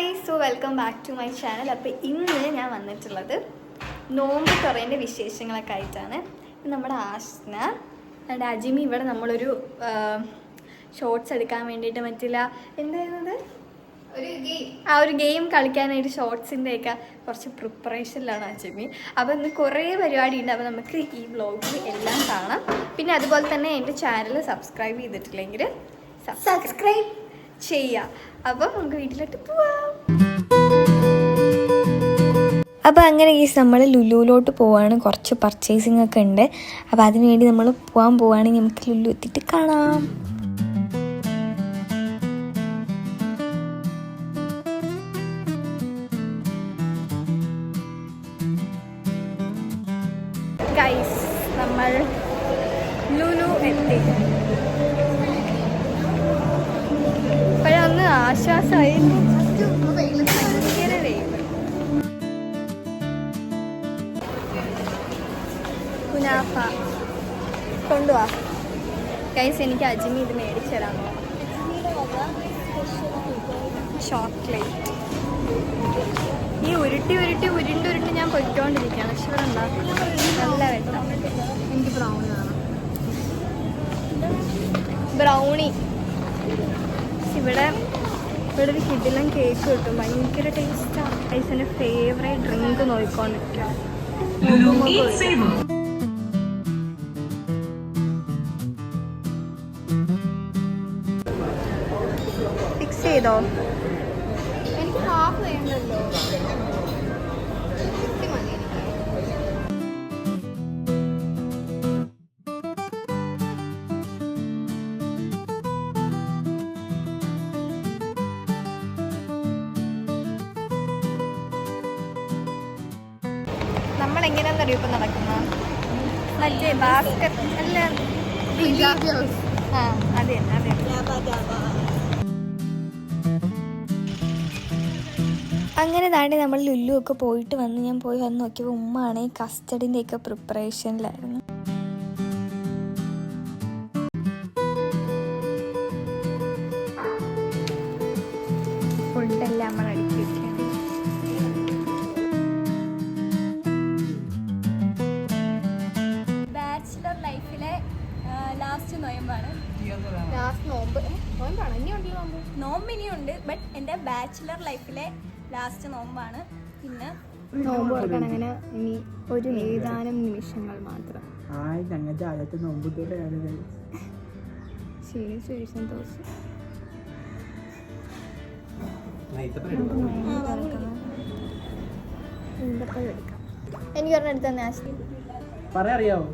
Guys, so welcome back to my channel. അപ്പോൾ ഇന്ന് ഞാൻ വന്നിട്ടുള്ളത് നോമ്പ് തുറേൻ്റെ വിശേഷങ്ങളൊക്കെ ആയിട്ടാണ്. നമ്മുടെ ആഷ്ന നമ്മുടെ അജിമി ഇവിടെ നമ്മളൊരു ഷോർട്സ് എടുക്കാൻ വേണ്ടിയിട്ട് പറ്റില്ല എന്തായിരുന്നത് ഒരു ഗെയിം കളിക്കാനായിട്ട് ഷോർട്സിൻ്റെയൊക്കെ കുറച്ച് പ്രിപ്പറേഷനിലാണ് അജിമി. അപ്പോൾ ഇന്ന് കുറേ പരിപാടി ഉണ്ട്. അപ്പോൾ നമുക്ക് ഈ വ്ളോഗിൽ എല്ലാം കാണാം. പിന്നെ അതുപോലെ തന്നെ എൻ്റെ ചാനൽ സബ്സ്ക്രൈബ് ചെയ്തിട്ടില്ലെങ്കിൽ സബ്സ്ക്രൈബ് ചെയ്യാം. അപ്പം നമുക്ക് വീട്ടിലോട്ട് പോവാം. അപ്പോൾ അങ്ങനെ ഈ നമ്മൾ ലുലുവിലോട്ട് പോവാണ്. കുറച്ച് പർച്ചേസിങ് ഒക്കെ ഉണ്ട്. അപ്പോൾ അതിനുവേണ്ടി നമ്മൾ പോവുകയാണെങ്കിൽ നമുക്ക് ലുലു എത്തിയിട്ട് കാണാം. ഗൈസ്, നമ്മൾ ലുലു എത്തി. ഇപ്പോഴൊന്ന് ആശ്വാസമായി. ഭയങ്കര വെയിൽ. കുനാഫ കൊണ്ടുപോവാ. ഗൈസ്, എനിക്ക് അജിമി ഇത് മേടിച്ചു തരാമോ? ചോക്ലേറ്റ്. ഈ ഉരുണ്ടുരുട്ടി ഞാൻ പൊയ്ക്കൊണ്ടിരിക്കുകയാണ്. പക്ഷെ ഇവിടെ ഉണ്ടാക്കും നല്ല വെട്ടം. എനിക്ക് ബ്രൗണി വേണം. ബ്രൗണി. ഇവിടെ ഒരു കിഡിലും കേക്ക് കിട്ടും. ഭയങ്കര ടേസ്റ്റാണ്. ഐസിൻ്റെ ഫേവറേറ്റ് ഡ്രിങ്ക് നോക്കിക്കൊണ്ടിരിക്കുക. ഫിക്സ് ചെയ്തോ? എനിക്ക് ഹാഫ് വേണ്ടല്ലോ. നമ്മളെങ്ങനെയാണെന്നറിയോ ഇപ്പം നടക്കുന്ന മറ്റേ ബാസ്കറ്റ് അല്ല, അതെ അതെ. അങ്ങനെ താണ്ടി നമ്മൾ ലുല്ലു ഒക്കെ പോയിട്ട് വന്ന് ഞാൻ പോയി വന്ന് നോക്കിയപ്പോൾ ഉമ്മയാണ് ഈ കസ്റ്റഡിൻ്റെ ഒക്കെ പ്രിപ്പറേഷനിലായിരുന്നു. ഫുഡെല്ലാം നമ്മൾ അടുക്കി വെക്കുകയാണ്. ബാച്ചിലർ ലൈഫിലെ ലാസ്റ്റ് നോയമ്പാണ്. നോമ്പ് ഇനിയുണ്ട്, ബട്ട് എൻ്റെ ബാച്ചിലർ ലൈഫിലെ ലാസ്റ്റ് നോമ്പാണ്. പിന്നെ നോമ്പ് തുറക്കാൻ അങ്ങനെ ഇനി ഒരു ഏതാനും നിമിഷങ്ങൾ മാത്രം. ശരി ശരി, സന്തോഷം. എനിക്ക് ഒരെണ്ണം എടുത്താൽ പറയാറിയാവോ?